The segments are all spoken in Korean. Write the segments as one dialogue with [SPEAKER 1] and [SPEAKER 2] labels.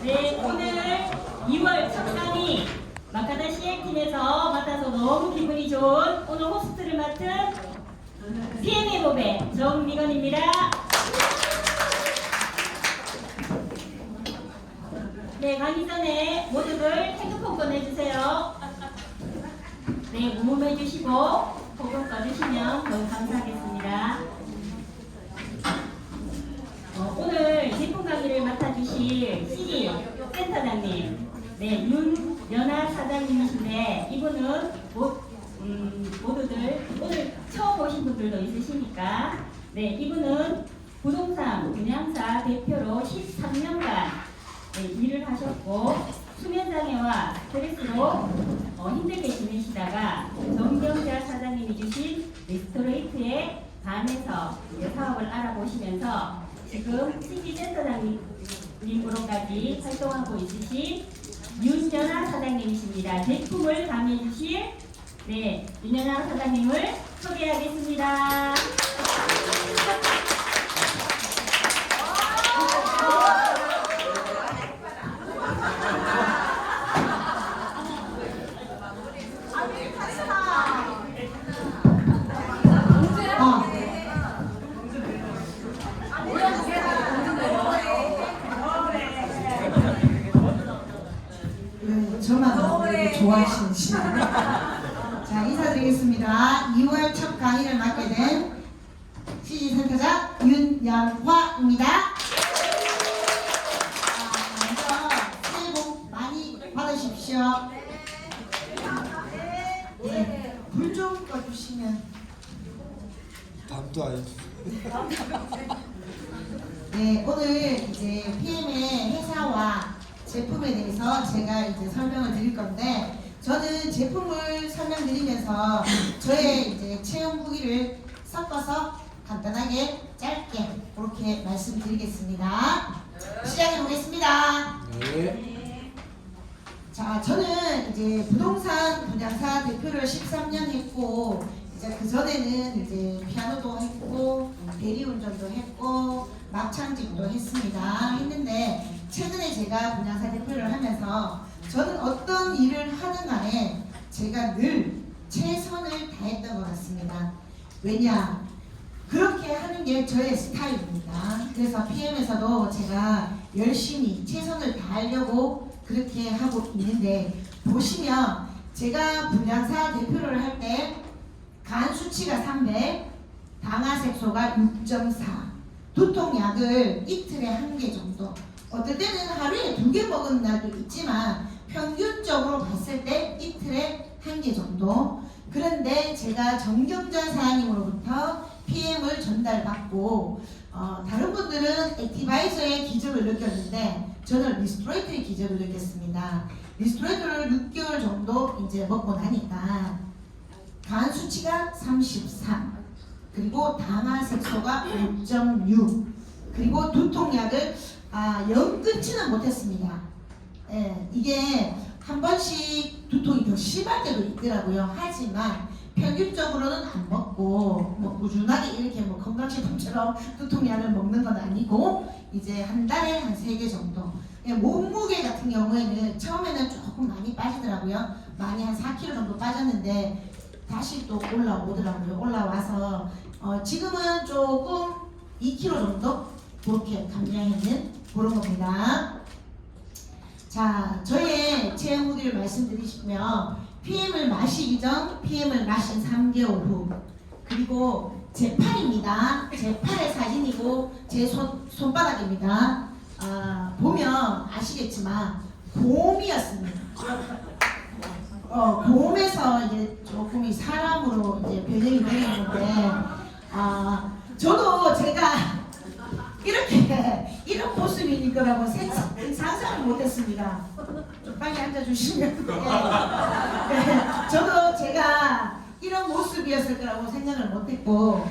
[SPEAKER 1] 네, 오늘 2월 첫 강의 마카다 CL팀에서 맡아서 너무 기분이 좋은 오늘 호스트를 맡은 PM의 법의 정미건입니다. 네, 가기 전에 모두들 핸드폰 꺼내주세요. 네, 무음해주시고 호흡 꺼주시면 너무 감사하겠습니다. 오늘 제품 강의를 맡아주실 CD 센터장님, 네, 윤연아 사장님이신데 이분은 모두들 오늘 처음 오신 분들도 있으시니까, 네, 이분은 부동산 분양사 대표로 13년간 일을 하셨고 수면장애와 스트레스로 힘들게 지내시다가 정경자 사장님이 주신 리스토레이트에 반해서 사업을 알아보시면서 지금 CD센터장님으로까지 활동하고 있으신 윤연아 사장님이십니다. 제품을 강의해 주실 윤연아 사장님을 소개하겠습니다.
[SPEAKER 2] 저만 너무 좋아하시는 시간. 자, 인사드리겠습니다. 2월 첫 강의를 맡게 된 CG센터장 윤연화입니다. 먼저 새해 복 많이 받으십시오. 네, 불 좀 꺼주시면.
[SPEAKER 3] 밤도 아니고.
[SPEAKER 2] 네, 오늘 이제 PM의 회사와 제품에 대해서 제가 이제 설명을 드릴 건데, 저는 제품을 설명드리면서 저의 이제 체험 후기를 섞어서 간단하게 짧게 그렇게 말씀드리겠습니다. 시작해 보겠습니다.
[SPEAKER 3] 네.
[SPEAKER 2] 자, 저는 이제 부동산 분양사 대표를 13년 했고, 이제 그 전에는 이제 피아노도 했고 대리운전도 했고 막창집도 했는데 최근에 제가 분양사 대표를 하면서 저는 어떤 일을 하든 간에 제가 늘 최선을 다했던 것 같습니다. 왜냐? 그렇게 하는 게 저의 스타일입니다. 그래서 PM에서도 제가 열심히 최선을 다하려고 그렇게 하고 있는데, 보시면 제가 분양사 대표를 할 때 간 수치가 300, 당화색소가 6.4, 두통약을 이틀에 1개 정도, 어떨 때는 하루에 2개 먹은 날도 있지만 평균적으로 봤을 때 이틀에 1개 정도. 그런데 제가 정경자 사장님으로부터 PM을 전달받고 다른 분들은 액티바이저의 기적을 느꼈는데 저는 리스토레이트의 기적을 느꼈습니다. 리스토레이트를 6개월 정도 이제 먹고 나니까 간 수치가 33, 그리고 당화색소가 5.6, 그리고 두통약을 영 끊지는 못했습니다. 예, 이게 한 번씩 두통이 더 심할 때도 있더라고요. 하지만 평균적으로는 안 먹고 뭐 꾸준하게 이렇게 뭐 건강식품처럼 두통약을 먹는 건 아니고 이제 한 달에 한 3개 정도. 예, 몸무게 같은 경우에는 처음에는 조금 많이 빠지더라고요. 많이 한 4kg 정도 빠졌는데 다시 또 올라오더라고요. 올라와서 지금은 조금 2kg 정도 그렇게 감량했는 그런 겁니다. 자, 저의 체험 후기를 말씀드리시면 PM을 마시기 전, PM을 마신 3개월 후, 그리고 제 팔입니다. 제 팔의 사진이고 제 손바닥입니다. 보면 아시겠지만 곰이었습니다. 곰에서 이제 조금 사람으로 이제 변형이 되었는데, 저도 제가 이렇게 이런 모습일 거라고 상상을 못했습니다. 좀 빨리 앉아주시면. 네, 저도 제가 이런 모습이었을 거라고 생각을 못했고,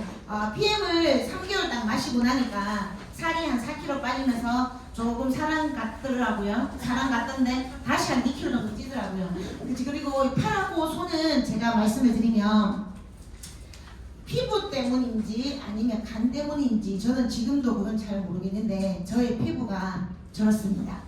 [SPEAKER 2] PM을 3개월 딱 마시고 나니까 살이 한 4kg 빠지면서 조금 사람 같더라고요. 사람 같던데 다시 한 2kg 정도 찌더라고요. 그리고 팔하고 손은 제가 말씀을 드리면 피부 때문인지 아니면 간 때문인지 저는 지금도 그건 잘 모르겠는데 저의 피부가 저렇습니다.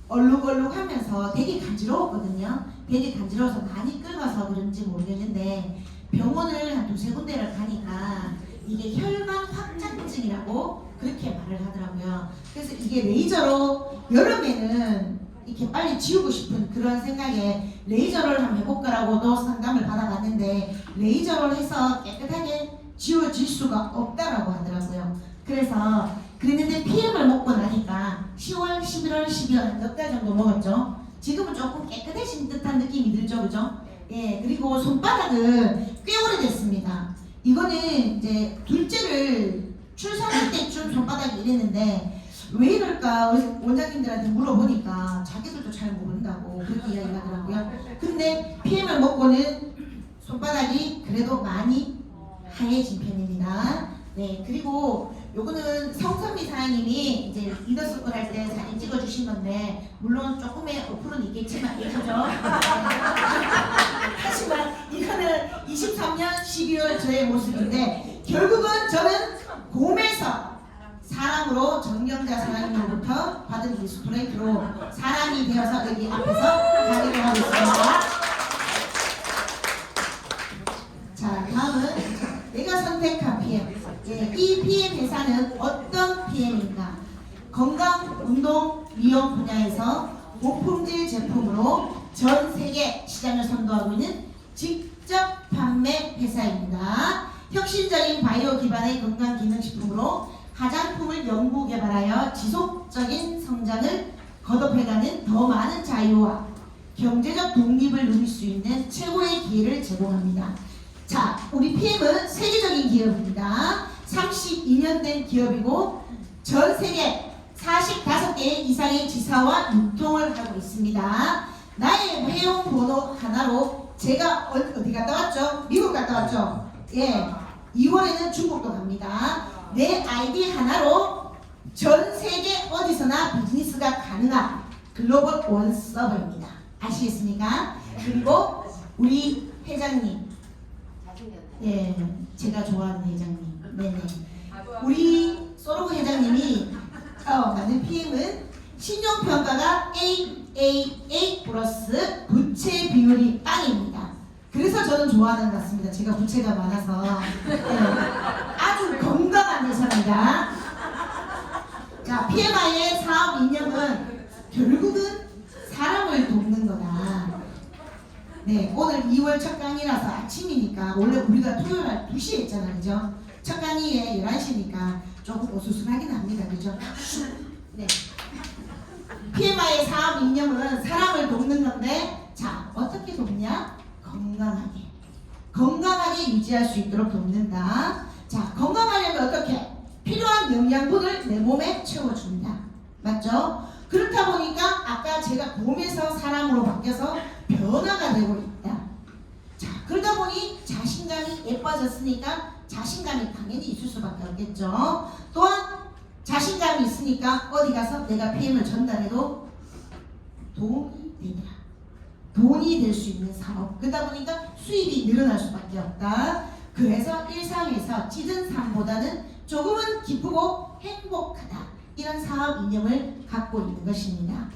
[SPEAKER 2] 얼룩얼룩하면서 되게 간지러웠거든요. 되게 간지러워서 많이 끓어서 그런지 모르겠는데 병원을 한 두세 군데를 가니까 이게 혈관 확장증이라고 그렇게 말을 하더라고요. 그래서 이게 레이저로 여름에는 이렇게 빨리 지우고 싶은 그런 생각에 레이저를 한번 해볼까라고도 상담을 받아봤는데 레이저를 해서 깨끗하게 지워질 수가 없다라고 하더라고요. 그래서 그랬는데 PM을 먹고 나니까 10월, 11월, 12월 몇 달 정도 먹었죠. 지금은 조금 깨끗해진 듯한 느낌이 들죠, 그죠? 예, 그리고 손바닥은 꽤 오래됐습니다. 이거는 이제 둘째를 출산할 때쯤 손바닥이 이랬는데 왜 이럴까 원장님들한테 물어보니까 자기들도 잘 모른다고 그렇게 이야기하더라고요. 근데 PM을 먹고는 손바닥이 그래도 많이 하얘진 편입니다. 네, 그리고 요거는 성선미 사장님이 이제 리더스쿨 할 때 사진 찍어주신 건데 물론 조금의 어플은 있겠지만 예쁘죠? 하지만 이거는 23년 12월 저의 모습인데 결국은 저는 곰에서 사람으로 정경자 사장님으로부터 받은 리스플레이트로 사람이 되어서 여기 앞에서 가게를 하고 있습니다. 자, 다음은 내가 선택한 PM. 예, 이 PM 회사는 어떤 PM인가? 건강, 운동, 미용 분야에서 고품질 제품으로 전 세계 시장을 선도하고 있는 직접 판매 회사입니다. 혁신적인 바이오 기반의 건강기능식품으로 화장품을 연구 개발하여 지속적인 성장을 거듭해가는 더 많은 자유와 경제적 독립을 누릴 수 있는 최고의 기회를 제공합니다. 자, 우리 PM은 세계적인 기업입니다. 32년 된 기업이고 전 세계 45개 이상의 지사와 유통을 하고 있습니다. 나의 회원 번호 하나로 제가 어디 갔다 왔죠? 미국 갔다 왔죠? 예, 2월에는 중국도 갑니다. 내 아이디 하나로 전 세계 어디서나 비즈니스가 가능한 글로벌 원서버입니다. 아시겠습니까? 그리고 우리 회장님, 예, 제가 좋아하는 회장님, 네네, 우리 소로그 회장님이 만든 PM은 신용평가가 AAA 플러스 부채 비율이 빵입니다. 그래서 저는 좋아하는 것 같습니다. 제가 부채가 많아서 아주 건강한 회사입니다. 자, PMI의 사업 이념은 결국은 사람을 돕는 거다. 네, 오늘 2월 첫 강의라서 아침이니까 원래 우리가 토요일 날 2시에 했잖아요, 그죠? 첫 강의에 11시니까 조금 어수선하긴 합니다, 그죠? 네. PMI의 사업 이념은 사람을 돕는 건데, 자, 어떻게 돕냐? 건강하게 유지할 수 있도록 돕는다. 자, 건강하려면 어떻게? 필요한 영양분을 내 몸에 채워준다. 맞죠? 그렇다 보니까 아까 제가 곰에서 사람으로 바뀌어서 변화가 되고 있다. 자, 그러다 보니 자신감이 예뻐졌으니까 자신감이 당연히 있을 수밖에 없겠죠. 또한 자신감이 있으니까 어디 가서 내가 PM을 전달해도 도움이 되더라. 돈이 될 수 있는 사업. 그러다 보니까 수입이 늘어날 수밖에 없다. 그래서 일상에서 찌든 삶보다는 조금은 기쁘고 행복하다. 이런 사업 이념을 갖고 있는 것입니다.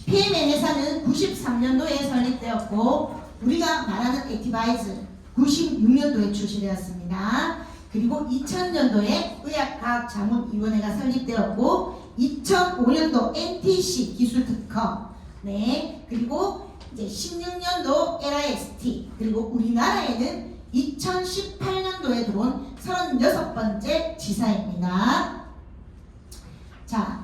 [SPEAKER 2] PM의 회사는 93년도에 설립되었고 우리가 말하는 액티바이즈 96년도에 출시되었습니다. 그리고 2000년도에 의학과학자문위원회가 설립되었고 2005년도 NTC 기술특허, 네, 그리고 이제 16년도 LIST, 그리고 우리나라에는 2018년도에 들어온 36번째 지사입니다. 자,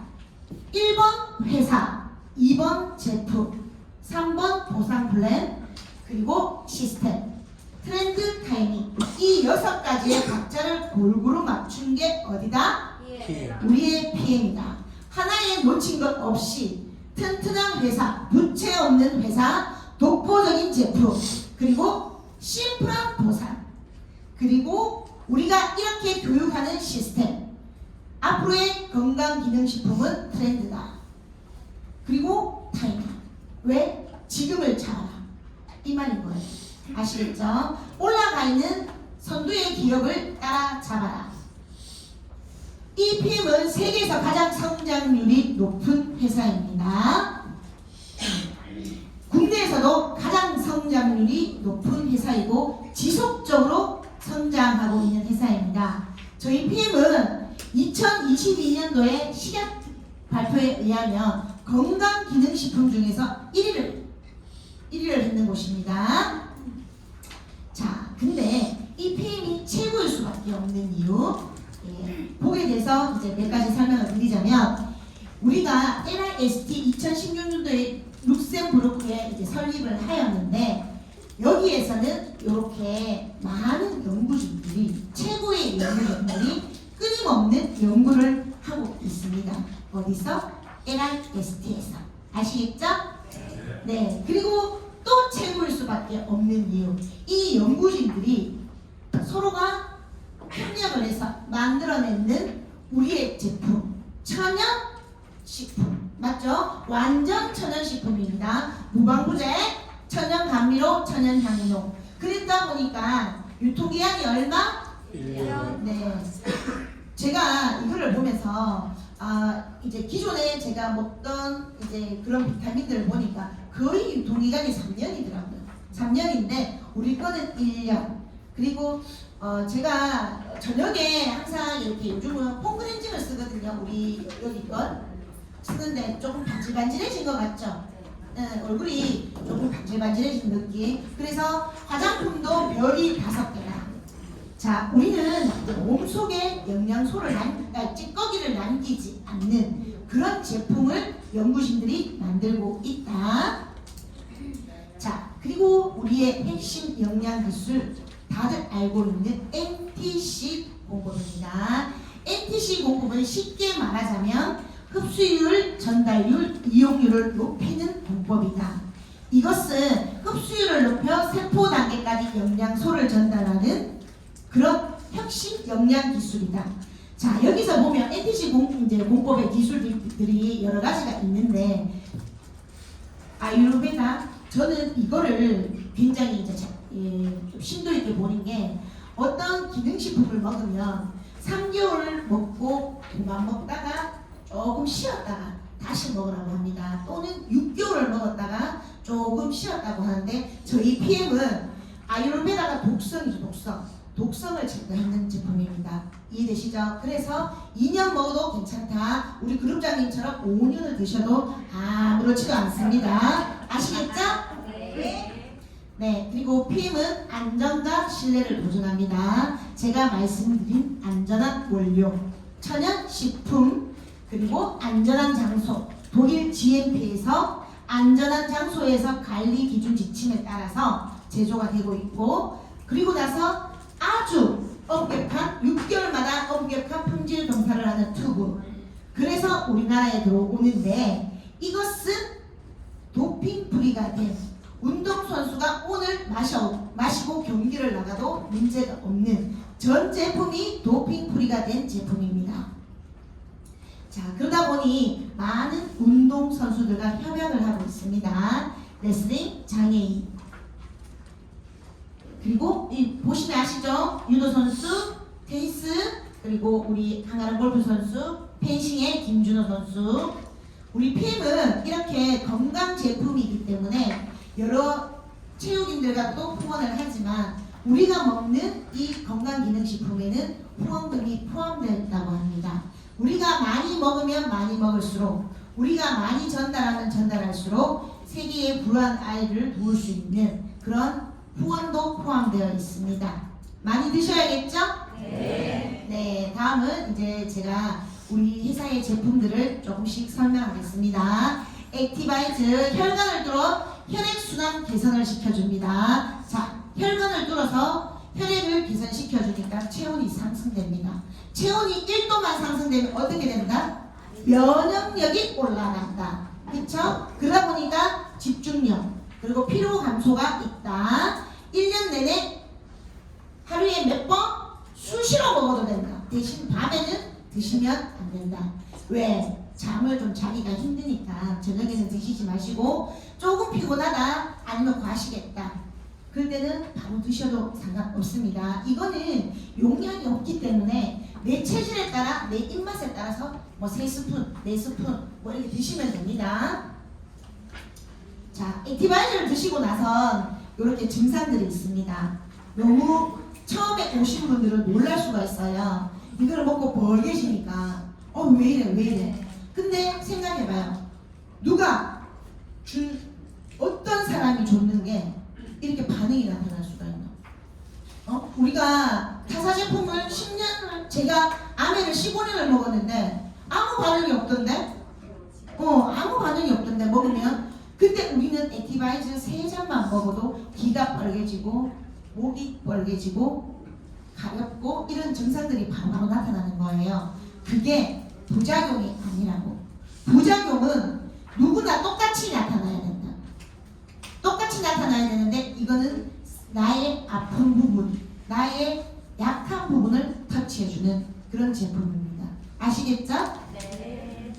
[SPEAKER 2] 1번 회사, 2번 제품, 3번 보상 플랜, 그리고 시스템, 트렌드 타이밍, 이 6가지의 박자를 골고루 맞춘 게 어디다? 우리의 PM이다. 하나에 놓친 것 없이 튼튼한 회사, 부채 없는 회사, 독보적인 제품, 그리고 심플한 보상, 그리고 우리가 이렇게 교육하는 시스템. 앞으로의 건강기능식품은 트렌드다. 그리고 타이밍. 왜? 지금을 잡아라. 이 말인 거예요. 아시겠죠? 올라가 있는 선두의 기업을 따라잡아라. EPM은 세계에서 가장 성장률이 높은 회사입니다. 국내에서도 가장 성장률이 높은 회사이고 지속적으로 성장하고 있는 회사입니다. 저희 PM은 2022년도에 식약 발표에 의하면 건강기능식품 중에서 1위를 했는 곳입니다. 자, 근데 이 PM이 최고일 수밖에 없는 이유, 보게 돼서 이제 몇 가지 설명을 드리자면, 우리가 LIST 2016년도에 룩셈부르크에 이제 설립을 하였는데, 여기에서는 이렇게 많은 연구진들이, 최고의 연구진들이 끊임없는 연구를 하고 있습니다. 어디서? LIST에서. 아시겠죠? 네. 그리고 또 최고일 수밖에 없는 이유, 이 연구진들이 서로가 협력을 해서 만들어내는 우리의 제품, 천연식품, 맞죠? 완전 천연식품입니다. 무방부제, 천연감미료, 천연향료. 그랬다 보니까 유통기한이 얼마?
[SPEAKER 3] 1년.
[SPEAKER 2] 네. 제가 이거를 보면서 이제 기존에 제가 먹던 이제 그런 비타민들을 보니까 거의 유통기간이 3년이더라고요. 3년인데 우리 거는 1년. 그리고 제가 저녁에 항상 이렇게 요즘은 폼크렌징을 쓰거든요. 우리 여기 건 쓰는데 조금 반질반질해진 것 같죠? 네, 얼굴이 조금 반질반질해진 느낌. 그래서 화장품도 별이 5개나. 자, 우리는 몸속에 영양소를 찌꺼기를 남기지 않는 그런 제품을 연구진들이 만들고 있다. 자, 그리고 우리의 핵심 영양 기술, 다들 알고 있는 NTC 공급입니다. NTC 공급은 쉽게 말하자면 흡수율, 전달율, 이용률을 높이는 공법이다. 이것은 흡수율을 높여 세포 단계까지 영양소를 전달하는 그런 혁신 영양 기술이다. 자, 여기서 보면 NTC 공법의 기술들이 여러 가지가 있는데, 아유르베다, 저는 이거를 굉장히 이제 좀 심도 있게 보는 게, 어떤 기능식품을 먹으면 3개월 먹고 그만 먹다가 조금 쉬었다가 다시 먹으라고 합니다. 또는 6개월을 먹었다가 조금 쉬었다고 하는데, 저희 PM은 아유르베다가 독성이죠. 독성을 제거하는 제품입니다. 이해되시죠? 그래서 2년 먹어도 괜찮다. 우리 그룹장님처럼 5년을 드셔도 아무렇지도 않습니다. 아시겠죠? 네. 그리고 PM은 안전과 신뢰를 보증합니다. 제가 말씀드린 안전한 원료, 천연식품, 그리고 안전한 장소, 독일 GMP에서 안전한 장소에서 관리 기준 지침에 따라서 제조가 되고 있고, 그리고 나서 아주 엄격한 6개월마다 엄격한 품질 검사를 하는 튜브. 그래서 우리나라에 들어오는데, 이것은 도핑 프리가 된, 운동선수가 오늘 마시고 경기를 나가도 문제가 없는 전 제품이 도핑 프리가 된 제품입니다. 자, 그러다 보니 많은 운동선수들과 협약을 하고 있습니다. 레슬링, 장애인, 그리고 보시면 아시죠? 유도 선수, 테니스, 그리고 우리 한가람 골프 선수, 펜싱의 김준호 선수. 우리 PM은 이렇게 건강 제품이기 때문에 여러 체육인들과도 후원을 하지만, 우리가 먹는 이 건강기능식품에는 후원금이 포함되어 있다고 합니다. 우리가 많이 먹으면 많이 먹을수록, 우리가 많이 전달하면 전달할수록 세계의 불우한 아이를 도울 수 있는 그런 후원도 포함되어 있습니다. 많이 드셔야겠죠? 네, 다음은 이제 제가 우리 회사의 제품들을 조금씩 설명하겠습니다. 액티바이즈, 혈관을 뚫어 혈액순환 개선을 시켜줍니다. 자, 혈관을 뚫어서 혈액을 개선시켜주니까 체온이 상승됩니다. 체온이 1도만 상승되면 어떻게 된다? 면역력이 올라간다. 그쵸? 그러다 보니까 집중력, 그리고 피로 감소가 있다. 1년 내내 하루에 몇 번? 수시로 먹어도 된다. 대신 밤에는 드시면 안 된다. 왜? 잠을 좀 자기가 힘드니까 저녁에는 드시지 마시고, 조금 피곤하다 아니면 과시겠다 그럴 때는 바로 드셔도 상관없습니다. 이거는 용량이 없기 때문에 내 체질에 따라 내 입맛에 따라서 뭐 3스푼, 4스푼 뭐 이렇게 드시면 됩니다. 자, 액티바이저를 드시고 나선 이렇게 증상들이 있습니다. 너무 처음에 오신 분들은 놀랄 수가 있어요. 이걸 먹고 벌게지니까 왜 이래 왜 이래. 근데 생각해봐요. 누가 준 어떤 사람이 줬는 게 이렇게 반응이 나타날 수가 있나? 우리가 타사 제품을 10년을 제가 아메를 15년을 먹었는데 아무 반응이 없던데? 아무 반응이 없던데 먹으면. 근데 우리는 액티바이저 3잔만 먹어도 귀가 빨개지고 목이 빨개지고 가렵고 이런 증상들이 바로 나타나는 거예요. 그게 부작용이 아니라고. 부작용은 누구나 똑같이 나타나야 된다. 똑같이 나타나야 되는데 이거는 나의 아픈 부분, 나의 약한 부분을 터치해주는 그런 제품입니다. 아시겠죠?
[SPEAKER 1] 네.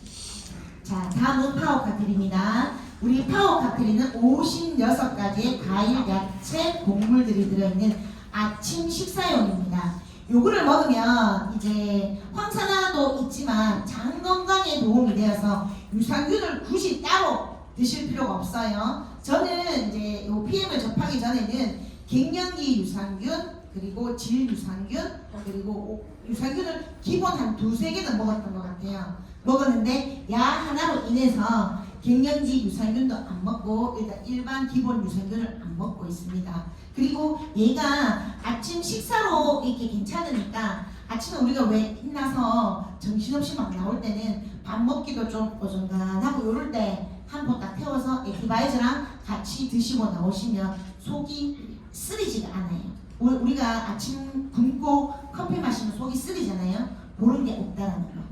[SPEAKER 2] 자, 다음은 파워 칵테일입니다. 우리 파워 칵테일은 56가지의 과일, 야채, 곡물들이 들어있는 아침 식사용입니다. 요거를 먹으면 이제 황산화도 있지만 장 건강에 도움이 되어서 유산균을 굳이 따로 드실 필요가 없어요. 저는 이제 요 PM을 접하기 전에는 갱년기 유산균, 그리고 질 유산균, 그리고 유산균을 기본 한 2-3개는 먹었던 것 같아요. 먹었는데 야 하나로 인해서 갱년기 유산균도 안 먹고 일단 일반 기본 유산균을 안 먹고 있습니다. 그리고 얘가 아침 식사로 이렇게 괜찮으니까 아침에 우리가 왜 힘나서 정신없이 막 나올 때는 밥 먹기도 좀 어중간하고 요럴 때 한 포 딱 태워서 액티바이저랑 같이 드시고 나오시면 속이 쓰리지가 않아요. 우리가 아침 굶고 커피 마시면 속이 쓰리잖아요. 그런 게 없다라는 거.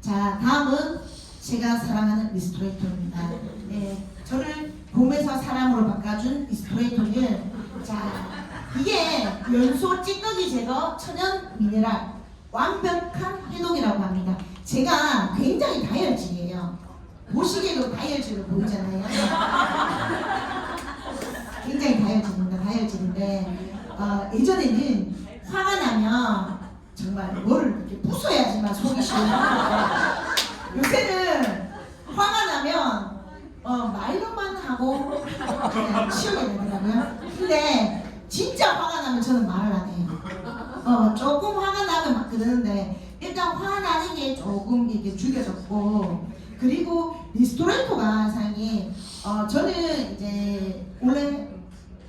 [SPEAKER 2] 자, 다음은 제가 사랑하는 리스토레이터입니다. 네, 저를 봄에서 사람으로 바꿔준 리스토레이터는 자, 이게 연소 찌꺼기 제거 천연 미네랄 완벽한 해독이라고 합니다. 제가 굉장히 다이어트예요. 보시기에도 다이어트로 보이잖아요. 굉장히 다이어트입니다. 다이어트인데 예전에는 화가 나면 정말 뭐를 이렇게 부숴야지만 속이 시원하고 요새는 화가 나면 말로만 하고 그냥 치우게 되더라고요. 근데 진짜 화가 나면 저는 말을 안 해요. 조금 화가 나면 막 그러는데 일단 화 나는 게 조금 이렇게 죽여졌고, 그리고 리스토레이터가 사장님 저는 이제 원래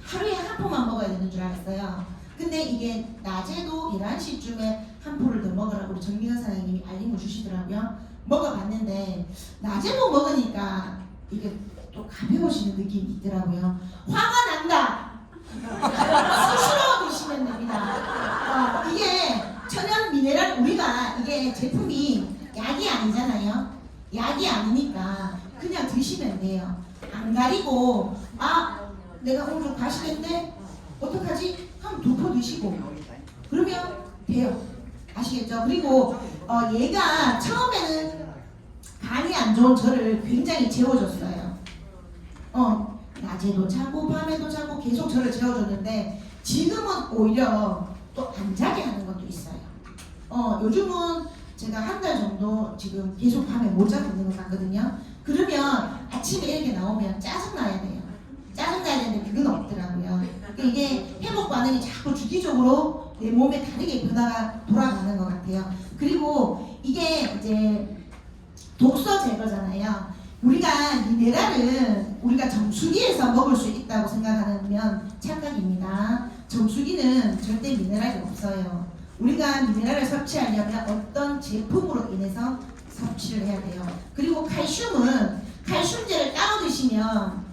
[SPEAKER 2] 하루에 한 포만 먹어야 되는 줄 알았어요. 근데 이게 낮에도 11시쯤에 한 포를 더 먹으라고 우리 정민아 사장님이 알림을 주시더라고요. 먹어봤는데 낮에도 먹으니까 이게 또 가벼워지는 느낌이 있더라고요. 화가 난다! 수시로 드시면 됩니다. 이게 천연 미네랄, 우리가 이게 제품이 약이 아니잖아요. 약이 아니니까 그냥 드시면 돼요. 안 가리고 내가 오늘 좀 가시겠네? 어떡하지? 한 2포 드시고 그러면 돼요. 아시겠죠? 그리고 얘가 처음에는 간이 안 좋은 저를 굉장히 재워줬어요. 낮에도 자고 밤에도 자고 계속 저를 재워줬는데 지금은 오히려 또 안 자게 하는 것도 있어요. 요즘은 제가 한 달 정도 지금 계속 밤에 못 자고 있는 것 같거든요. 그러면 아침에 이렇게 나오면 짜증나야 돼요. 짜증나야 되는데 그건 없더라고요. 이게 회복 반응이 자꾸 주기적으로 내 몸에 다르게 변화가 돌아가는 것 같아요. 그리고 이게 이제 독소 제거잖아요. 우리가 미네랄은 우리가 정수기에서 먹을 수 있다고 생각하면 착각입니다. 정수기는 절대 미네랄이 없어요. 우리가 미네랄을 섭취하려면 어떤 제품으로 인해서 섭취를 해야 돼요. 그리고 칼슘은 칼슘제를 따로 드시면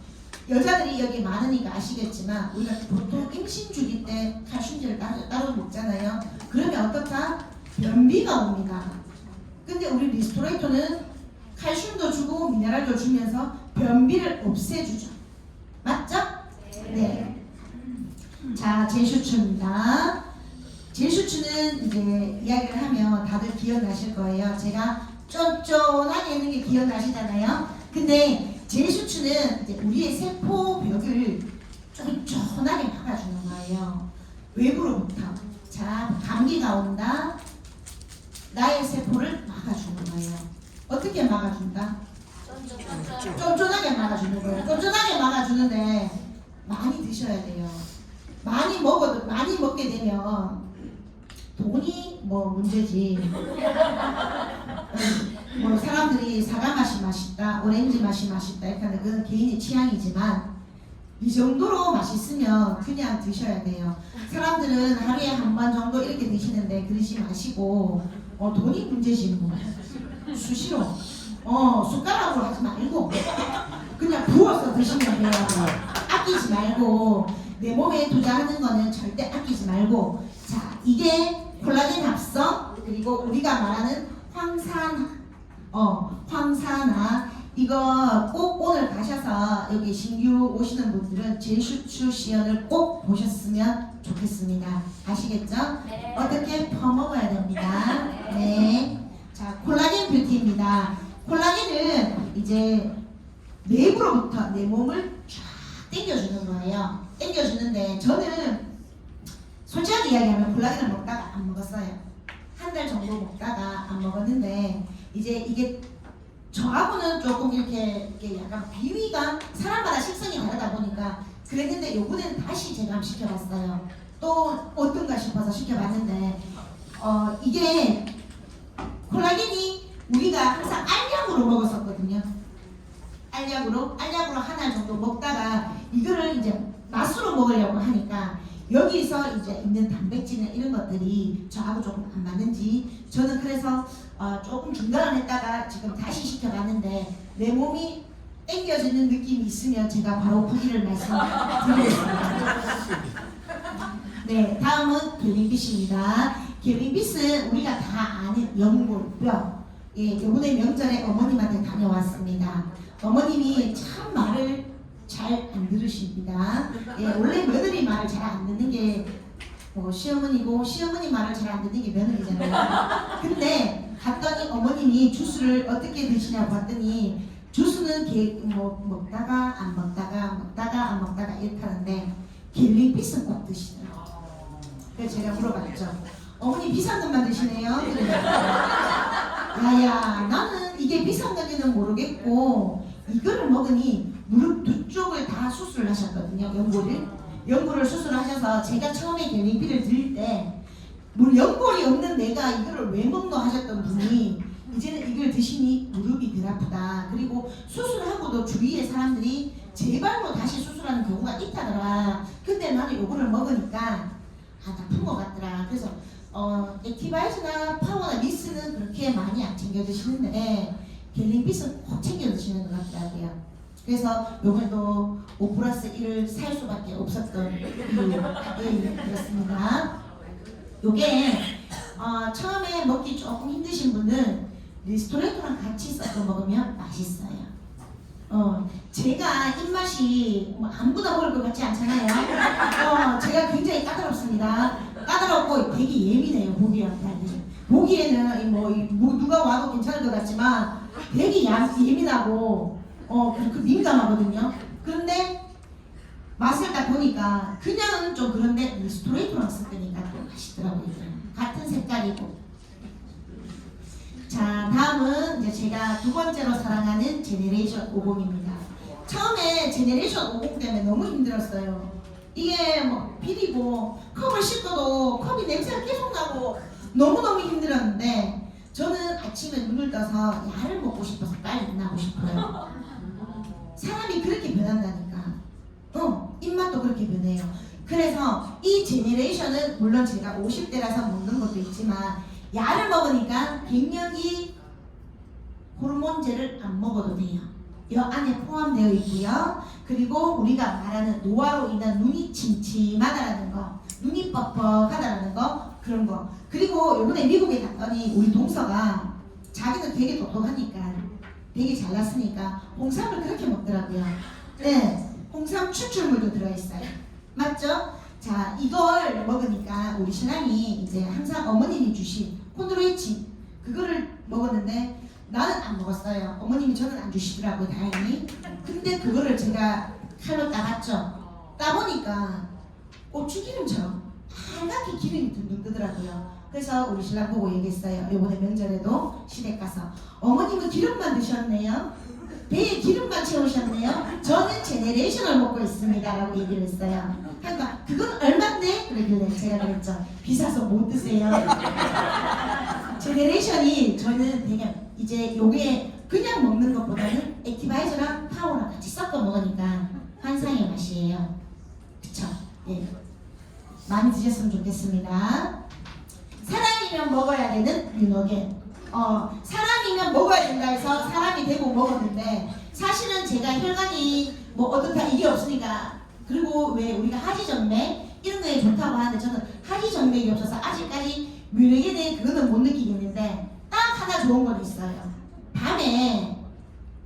[SPEAKER 2] 여자들이 여기 많으니까 아시겠지만 우리가 보통 임신 주기 때 칼슘제를 따로 먹잖아요. 그러면 어떻다? 변비가 옵니다. 근데 우리 리스토레이터는 칼슘도 주고 미네랄도 주면서 변비를 없애주죠. 맞죠? 네. 자, 제슈추입니다. 제슈추는 이제 이야기를 하면 다들 기억나실 거예요. 제가 쫀쫀하게 있는 게 기억나시잖아요. 근데 제슈추는 이제 우리의 세포벽을 쫀쫀하게 막아주는 거예요. 외부로부터. 자, 감기가 온다. 나의 세포를 막아주는 거예요. 어떻게 막아준다? 쫀쫀하게 막아주는 거예요. 쫀쫀하게 막아주는데 많이 드셔야 돼요. 많이 먹게 되면 돈이 뭐 문제지. 뭐 사람들이 사과 맛이 맛있다, 오렌지 맛이 맛있다 이렇게 하는 그건 개인의 취향이지만 이 정도로 맛있으면 그냥 드셔야 돼요. 사람들은 하루에 한 번 정도 이렇게 드시는데 그러지 마시고 돈이 문제지 뭐. 수시로 숟가락으로 하지 말고 그냥 부어서 드시면 돼요. 아끼지 말고 내 몸에 투자하는 거는 절대 아끼지 말고. 자, 이게 콜라겐 합성 그리고 우리가 말하는 황산화 이거 꼭 오늘 가셔서 여기 신규 오시는 분들은 제슈추 시연을 꼭 보셨으면 좋겠습니다. 아시겠죠?
[SPEAKER 1] 네.
[SPEAKER 2] 어떻게 퍼먹어야 됩니다. 네. 자, 콜라겐 뷰티입니다. 콜라겐은 이제 내부로부터 내 몸을 쫙 당겨주는 거예요. 당겨주는데 저는 솔직하게 이야기하면 콜라겐을 먹다가 안 먹었어요. 한 달 정도 먹다가 안 먹었는데 이제 이게 저하고는 조금 이렇게 약간 비위가 사람마다 식성이 다르다 보니까 그랬는데 요번에는 다시 제가 한번 시켜봤어요. 또 어떤가 싶어서 시켜봤는데 이게 콜라겐이 우리가 항상 알약으로 먹었었거든요. 알약으로 한 알 정도 먹다가 이거를 이제 맛으로 먹으려고 하니까 여기서 이제 있는 단백질이나 이런 것들이 저하고 조금 안 맞는지 저는 그래서 조금 중단을 했다가 지금 다시 시켜봤는데 내 몸이 땡겨지는 느낌이 있으면 제가 바로 후기를 말씀드리겠습니다. 네, 다음은 갤링빛입니다. 갤링빛은 우리가 다 아는 연골뼈. 예, 이번에 명절에 어머님한테 다녀왔습니다. 어머님이 참 말을 잘 안 들으십니다. 예, 원래 며느리 말을 잘 안 듣는 게 시어머니고 시어머니 말을 잘 안 듣는 게 며느리잖아요. 근데 갔더니 어머님이 주스를 어떻게 드시냐고 봤더니 주스는 먹다가 안 먹다가 이렇게 하는데 갤링빛은 꼭 드시더라고요. 그래서 제가 물어봤죠. 어머니 비상금만 드시네요. 야야, 나는 이게 비상금인지는 모르겠고 이거를 먹으니 무릎 두 쪽을 다 수술을 하셨거든요. 연골을 수술하셔서 제가 처음에 갤링피를 드릴 때 연골이 없는 내가 이거를 왜 먹노 하셨던 분이 이제는 이걸 드시니 무릎이 덜 아프다. 그리고 수술하고도 주위에 사람들이 재발로 다시 수술하는 경우가 있다더라. 근데 나는 이거를 먹으니까 나쁜 것 같더라. 그래서 액티바이즈나 파워나 리스는 그렇게 많이 안 챙겨 드시는데 갤링빛은 꼭 챙겨 드시는 것 같더라고요. 그래서 요번에도 5+1을 살 수밖에 없었던 그렇습니다. 요게 처음에 먹기 조금 힘드신 분은 리스토레이토랑 같이 섞어 먹으면 맛있어요. 제가 입맛이 아무거나 먹을 것 같지 않잖아요. 제가 굉장히 까다롭습니다. 까다롭고 되게 예민해요. 보기에는 누가 와도 괜찮을 것 같지만 되게 예민하고 그 민감하거든요. 그런데 맛을 딱 보니까 그냥은 좀 그런데 리스토레이토랑 섞으니까 또 맛있더라고요. 같은 색깔이고. 자, 다음은 이제 제가 두 번째로 사랑하는 제네레이션 50입니다. 처음에 제네레이션 50 때문에 너무 힘들었어요. 이게 비리고 컵을 씻어도 컵이 냄새가 계속 나고 너무너무 힘들었는데 저는 아침에 눈을 떠서 야를 먹고 싶어서 빨리 일어나고 싶어요. 사람이 그렇게 변한다니까. 입맛도 그렇게 변해요. 그래서 이 제네레이션은 물론 제가 50대라서 먹는 것도 있지만 야를 먹으니까 갱년기 호르몬제를 안 먹어도 돼요. 이 안에 포함되어 있고요. 그리고 우리가 말하는 노화로 인한 눈이 침침하다라는 거, 눈이 뻑뻑하다라는 거, 그런 거. 그리고 이번에 미국에 갔더니 우리 동서가 자기는 되게 똑똑하니까 되게 잘났으니까 홍삼을 그렇게 먹더라고요. 네, 홍삼 추출물도 들어있어요. 맞죠? 자, 이걸 먹으니까 우리 신랑이 이제 항상 어머님이 주신 콘드로이친 그거를 먹었는데 나는 안 먹었어요. 어머님이 저는 안 주시더라고요. 다행히. 근데 그거를 제가 칼로 따봤죠. 따보니까 고추기름처럼 하얗게 기름이 둥둥 뜨더라고요. 그래서 우리 신랑 보고 얘기했어요. 이번에 명절에도 시댁 가서 어머님은 기름만 드셨네요. 배에 기름만 채우셨네요. 저는 제네레이션을 먹고 있습니다 라고 얘기를 했어요. 그러니까 그건 얼마인데? 그러길래 제가 그랬죠. 비싸서 못 드세요. 제네레이션이 저는 되게 이제 요게 그냥 먹는 것보다는 액티바이저랑 파워랑 같이 섞어 먹으니까 환상의 맛이에요. 그쵸? 예. 많이 드셨으면 좋겠습니다. 사람이면 먹어야 되는 윤호겐. 사람이면 먹어야 된다 해서 사람이 되고 먹었는데 사실은 제가 혈관이 뭐 어떻다 이게 없으니까 그리고 왜 우리가 하지정맥 이런 거에 좋다고 하는데 저는 하지정맥이 없어서 아직까지 뮤르겐에 그거는 못 느끼겠는데 딱 하나 좋은 건 있어요. 밤에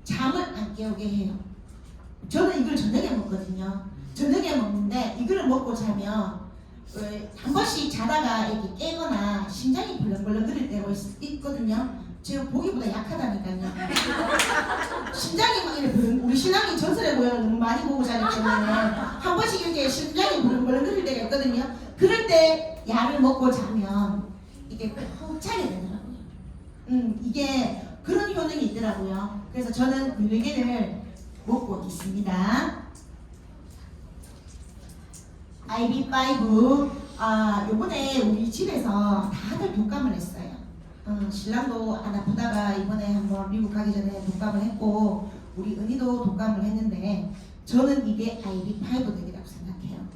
[SPEAKER 2] 잠을 안 깨우게 해요. 저는 이걸 저녁에 먹거든요. 저녁에 먹는데 이거를 먹고 자면 한 번씩 자다가 이렇게 깨거나 심장이 벌렁벌렁 거릴 때가 있거든요. 제가 보기보다 약하다니까요. 심장이 막 이렇게 우리 신랑이 전설의 고향을 너무 많이 보고 자기 때문에 한 번씩 이렇게 심장이 벌렁벌렁 거릴 때가 있거든요. 그럴 때 약을 먹고 자면 이게 푹 자게 되더라고요. 이게 그런 효능이 있더라고요. 그래서 저는 뮤르겐을 먹고 있습니다. IB5 요번에 우리 집에서 다들 독감을 했어요. 신랑도 안 아프다가 이번에 한번 미국 가기 전에 독감을 했고 우리 은희도 독감을 했는데 저는 이게 IB5 덱이라고 생각해요.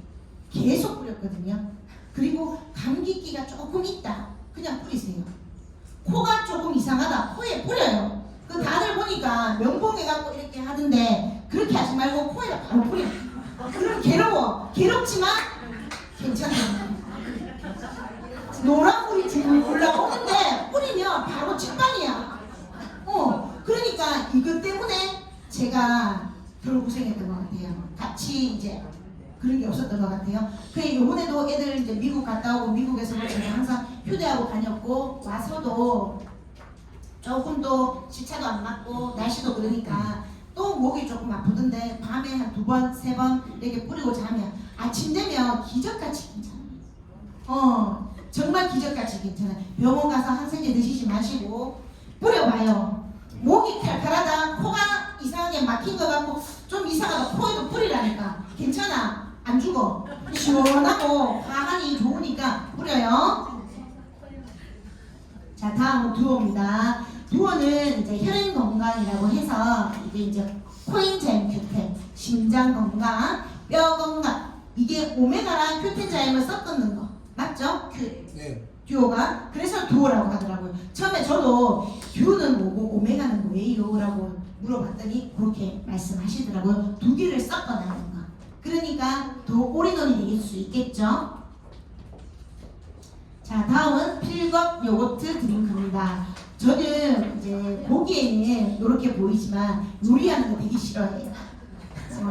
[SPEAKER 2] 계속 뿌렸거든요. 그리고 감기기가 조금 있다 그냥 뿌리세요. 코가 조금 이상하다 코에 뿌려요. 그 다들 보니까 명봉해갖고 이렇게 하던데 그렇게 하지 말고 코에다 바로 뿌려. 그럼 괴로워. 괴롭지만 괜찮아. 노란 불이 지금 올라오는데 뿌리면 바로 직방이야. 그러니까 이것 때문에 제가 덜 고생했던 것 같아요. 같이 이제 그런 게 없었던 것 같아요. 그래 요번에도 애들 이제 미국 갔다 오고 미국에서도 제가 항상 휴대하고 다녔고 와서도 조금 또 시차도 안 맞고 날씨도 그러니까 또 목이 조금 아프던데 밤에 한 2번, 3번 이렇게 뿌리고 자면 아침 되면 기적같이 괜찮아요. 정말 기적같이 괜찮아요. 병원 가서 항생제 드시지 마시고 뿌려봐요. 목이 칼칼하다, 코가 이상하게 막힌 것 같고 좀 이상하다 코에도 뿌리라니까 괜찮아. 안 죽어. 시원하고 화환이 좋으니까 뿌려요. 자 다음은 두어입니다. 두어는 이제 혈행 건강이라고 해서 이제 코인자임 큐텐, 심장 건강, 뼈 건강 이게 오메가랑 큐텐자임을 섞는 거 맞죠?
[SPEAKER 3] 네.
[SPEAKER 2] 듀오가 그래서 두오라고 하더라고요. 처음에 저도 듀오는 뭐고 오메가는 뭐예요? 라고 물어봤더니 그렇게 말씀하시더라고요. 두 개를 섞어내는 거. 그러니까 더 올인원이 될 수 있겠죠? 자 다음은 필것 요거트 드링크입니다. 저는 이제 보기에는 이렇게 보이지만 요리하는 거 되게 싫어해요.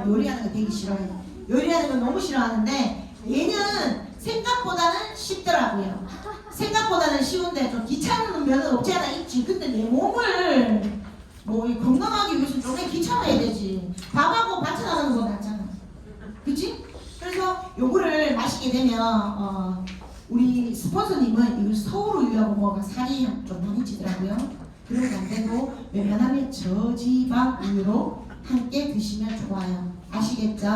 [SPEAKER 2] 요리하는 거 되게 싫어해요. 요리하는 거 너무 싫어하는데 얘는 생각보다는 쉽더라고요. 생각보다는 쉬운데 좀 귀찮은 면은 없지 않아 있지. 근데 내 몸을 뭐 건강하기 위해서 좀 귀찮아야 되지. 밥하고 반찬하는 거 낫잖아. 그치? 그래서 요거를 마시게 되면 우리 스폰서님은 이걸 서울로 유하고 뭐가 살이 좀 많이 찌더라고요. 그런 거 안 되고 웬만하면 저지방 우유로 함께 드시면 좋아요. 아시겠죠?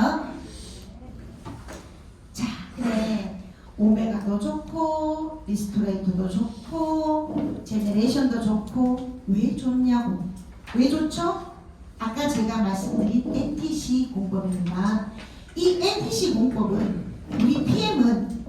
[SPEAKER 2] 자, 그래 오메가도 좋고 리스토레이트도 좋고 제네레이션도 좋고 왜 좋냐고. 왜 좋죠? 아까 제가 말씀드린 NTC 공법입니다. 이 NTC 공법은 우리 PM의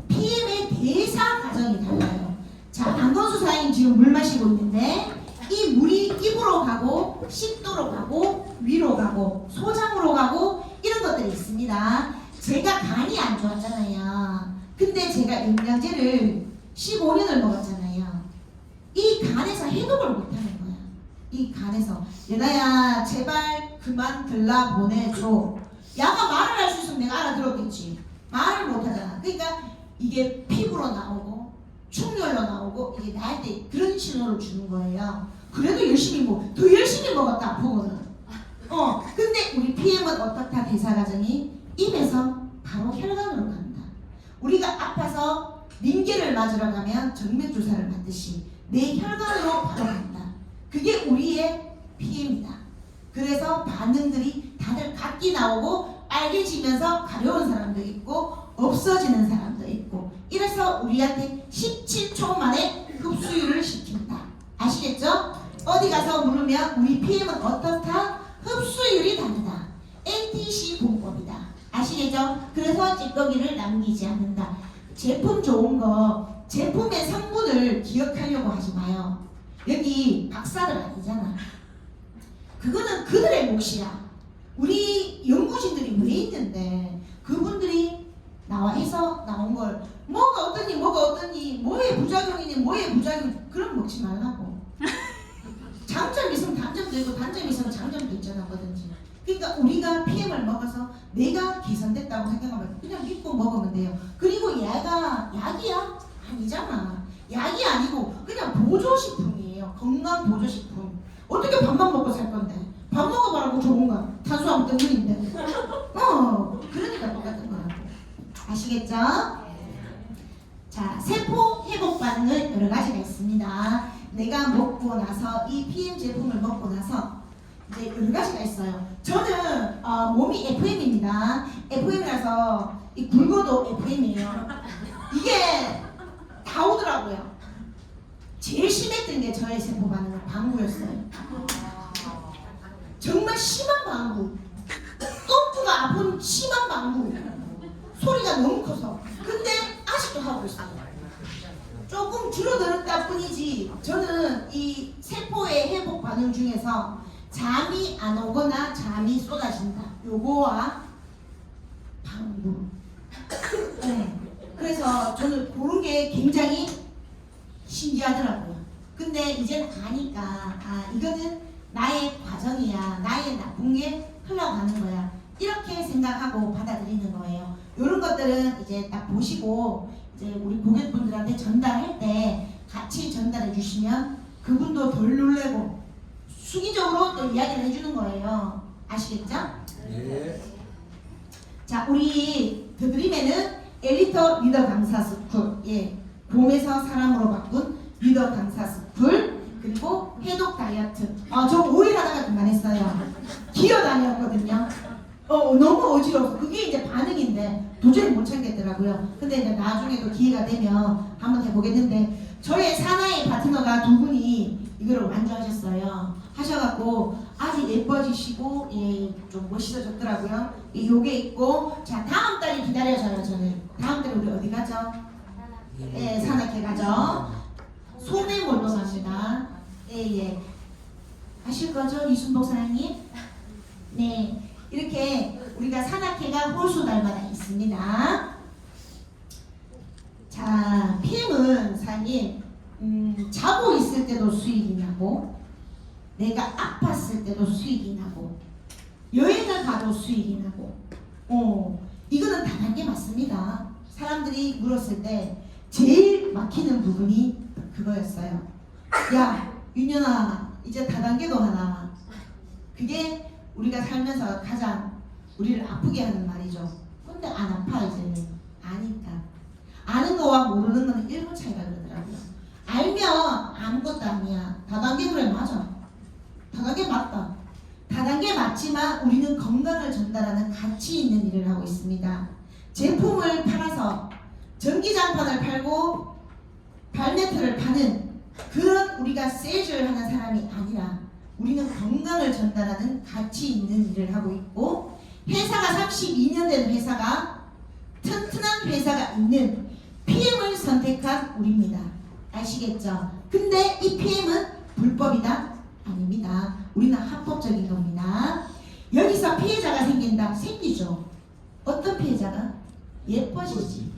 [SPEAKER 2] 대사 과정이 달라요. 자, 안건수 사장님 지금 물 마시고 있는데 이 물이 입으로 가고 식도로 가고 위로 가고 소장으로 가고 이런 것들이 있습니다. 제가 간이 안 좋았잖아요. 근데 제가 영양제를 15년을 먹었잖아요. 이 간에서 해독을 못하는 거야. 이 간에서 얘나야 제발 그만 들라 보내줘. 야가 말을 할 수 있으면 내가 알아들었겠지. 말을 못하잖아. 그러니까 이게 피부로 나오고 충혈로 나오고 이게 나을 때 그런 신호를 주는 거예요. 그래도 열심히 더 열심히 먹었다 아프거든. 근데 우리 PM은 어떻다 대사 과정이 입에서 바로 혈관으로 간다. 우리가 아파서 링겔을 맞으러 가면 정맥 주사를 받듯이 내 혈관으로 바로 간다. 그게 우리의 피해입니다. 그래서 반응들이 다들 각기 나오고 빨개지면서 가려운 사람도 있고 없어지는 사람도 있고, 이래서 우리한테 17초 만에 흡수율을 시킨다. 아시겠죠? 어디 가서 물으면 우리 PM은 어떻다? 흡수율이 다르다. NTC 공법이다. 아시겠죠? 그래서 찌꺼기를 남기지 않는다. 제품 좋은 거, 제품의 성분을 기억하려고 하지 마요. 여기 박사들 아니잖아. 그거는 그들의 몫이야. 우리 연구진들이 왜 있는데 그분들이 해서 나온 걸 뭐가 어떠니 뭐의 부작용이니 뭐의 부작용, 그럼 먹지 말라고. 장점이 있으면 단점도 있고 단점이 있으면 장점도 있잖아, 뭐든지. 그러니까 우리가 PM을 먹어서 내가 개선됐다고 생각하면 그냥 믿고 먹으면 돼요. 그리고 얘가 약이야? 아니잖아. 약이 아니고 그냥 보조식품이에요. 건강 보조식품. 어떻게 밥만 먹고 살 건데? 밥 먹어봐라고 좋은가? 탄수화물 덩어리인데. 그러니까 똑같은 거라고. 아시겠죠? 자, 세포 회복 반응은 여러 가지가 있습니다. 내가 먹고 나서 이 PM 제품을 먹고 나서 이제 여러 가지가 있어요. 저는 몸이 FM입니다. FM이라서 이 굵어도 FM이에요. 이게 다 오더라고요. 제일 심했던 게 저의 세포 반응은 방구였어요. 정말 심한 방구. 똥구가 아픈 심한 방구. 소리가 너무 커서. 근데 아직도 하고 있어요. 조금 줄어들었다 뿐이지, 저는 이 세포의 회복 반응 중에서 잠이 안 오거나 잠이 쏟아진다, 요거와 방구. 네. 그래서 저는 그런 게 굉장히 신기하더라고요. 근데 이제는 아니까, 이거는 나의 과정이야, 나의 나쁜 게 흘러가는 거야, 이렇게 생각하고 받아들이는 거예요. 이런 것들은 이제 딱 보시고 이제 우리 고객분들한테 전달할 때 같이 전달해 주시면 그분도 덜 놀래고 수기적으로 또 이야기를 해주는 거예요. 아시겠죠?
[SPEAKER 3] 예.
[SPEAKER 2] 자, 우리 드드림에는 엘리터 리더 강사 스쿨, 봄에서 사람으로 바꾼 리더 강사 스쿨, 그리고 해독 다이어트. 저 5일 하다가 그만했어요. 기어다녔거든요. 너무 어지러워서 그게 이제 반응인데 도저히 못 참겠더라고요. 근데 이제 나중에도 기회가 되면 한번 해보겠는데, 저의 사나이 파트너가 두 분이 이거를 완주하셨어요. 하셔갖고 아주 예뻐지시고 좀 멋있어졌더라고요. 요게 있고, 자, 다음 달이 기다려져요. 저는 다음 달에 우리 어디 가죠? 산악회 가죠. 소매몰로 갑니다. 하실 거죠, 이순복 사장님? 네. 이렇게 우리가 산악회가 홀수달마다 있습니다. 자, PM은 사장님, 자고 있을 때도 수익이 나고, 내가 아팠을 때도 수익이 나고, 여행을 가도 수익이 나고, 이거는 다단계 맞습니다. 사람들이 물었을 때 제일 막히는 부분이 그거였어요. 야, 윤연아, 이제 다단계도 하나. 그게 우리가 살면서 가장 우리를 아프게 하는 말이죠. 근데 안 아파, 이제는. 아니까. 아는 거와 모르는 거는 1분 차이가 그러더라고요. 알면 아무것도 아니야. 다단계 그래, 맞아. 다단계 맞다. 다단계 맞지만 우리는 건강을 전달하는 가치 있는 일을 하고 있습니다. 제품을 팔아서 전기장판을 팔고 발매트를 파는 그런 우리가 세일즈를 하는 사람이 아니라, 우리는 건강을 전달하는 가치 있는 일을 하고 있고, 회사가 32년 된 회사가, 튼튼한 회사가 있는 PM을 선택한 우리입니다. 아시겠죠? 근데 이 PM은 불법이다? 아닙니다. 우리는 합법적인 겁니다. 여기서 피해자가 생긴다? 생기죠. 어떤 피해자가? 예뻐지지.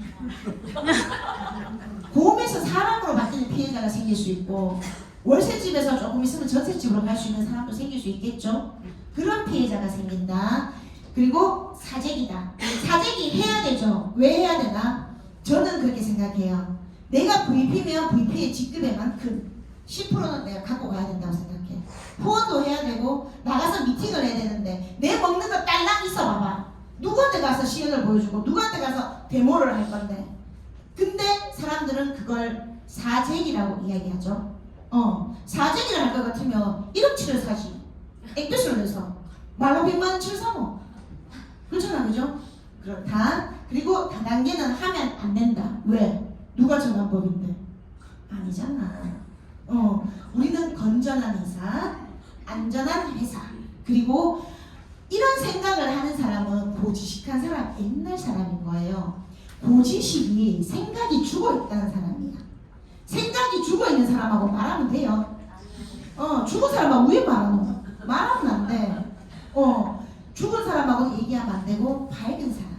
[SPEAKER 2] 곰에서 사람으로 바뀌는 피해자가 생길 수 있고, 월세집에서 조금 있으면 전세집으로 갈 수 있는 사람도 생길 수 있겠죠. 그런 피해자가 생긴다. 그리고 사재기다. 사재기 해야 되죠. 왜 해야 되나? 저는 그렇게 생각해요. 내가 VP면 VP의 직급의 만큼 10%는 내가 갖고 가야 된다고 생각해. 후원도 해야 되고 나가서 미팅을 해야 되는데 내 먹는 거 딸랑 있어 봐봐. 누구한테 가서 시연을 보여주고 누구한테 가서 데모를 할 건데. 근데 사람들은 그걸 사재기라고 이야기하죠. 사재기를 할 것 같으면 1억치를 사지. 액젓을 내서 말로 100만원 치를 사모. 그렇잖아, 그죠? 그렇다. 그리고 다단계는 하면 안 된다. 왜? 누가 정한 법인데? 아니잖아. 우리는 건전한 회사, 안전한 회사. 그리고 이런 생각을 하는 사람은 고지식한 사람, 옛날 사람인 거예요. 고지식이 생각이 죽어있다는 사람이야. 생각이 죽어있는 사람하고 말하면 돼요. 죽은 사람하고 왜 말하노? 말하면 안 돼. 죽은 사람하고 얘기하면 안 되고, 밝은 사람,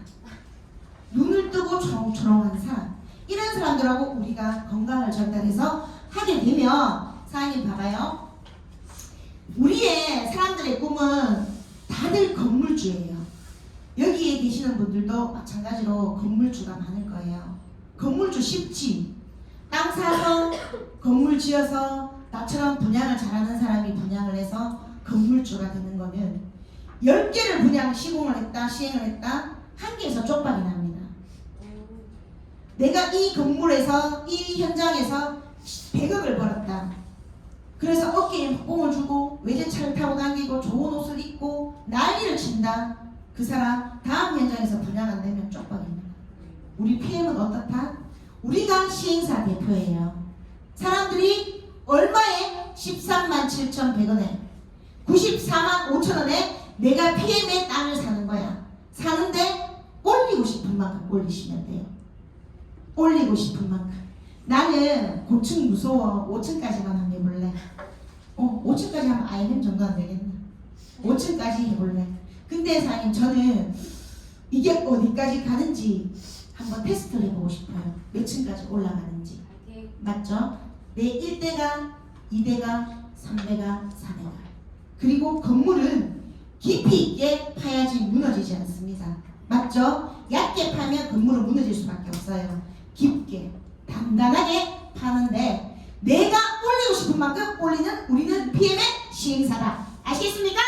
[SPEAKER 2] 눈을 뜨고 초롱초롱한 사람, 이런 사람들하고 우리가 건강을 전달해서 하게 되면, 사장님 봐봐요. 우리의 사람들의 꿈은 다들 건물주예요. 여기에 계시는 분들도 마찬가지로 건물주가 많을 거예요. 건물주 쉽지. 땅 사서 건물 지어서 나처럼 분양을 잘하는 사람이 분양을 해서 건물주가 되는 거는 10개를 분양 시공을 했다, 시행을 했다, 1개에서 쪽박이 납니다. 내가 이 건물에서, 이 현장에서 100억을 벌었다. 그래서 어깨에 뽕을 주고 외제차를 타고 다니고 좋은 옷을 입고 난리를 친다. 그 사람 다음 현장에서 분양 안 되면 쪽박입니다. 우리 PM은 어떻다? 우리가 시행사 대표예요. 사람들이 얼마에? 13만 7,100원에 94만 5천원에 내가 PM의 땅을 사는 거야. 사는데 올리고 싶은 만큼 올리시면 돼요. 올리고 싶은 만큼. 나는 고층 무서워. 5층까지만 한번 해볼래. 5층까지 하면 IM 정도 안 되겠나? 5층까지 해볼래. 근데 사장님 저는 이게 어디까지 가는지 한번 테스트를 해보고 싶어요. 몇 층까지 올라가는지. 맞죠? 내 1대가, 2대가, 3대가, 4대가. 그리고 건물은 깊이 있게 파야지 무너지지 않습니다. 맞죠? 얕게 파면 건물은 무너질 수밖에 없어요. 깊게, 단단하게 파는데 내가 올리고 싶은 만큼 올리는 우리는 PM의 시행사다. 아시겠습니까?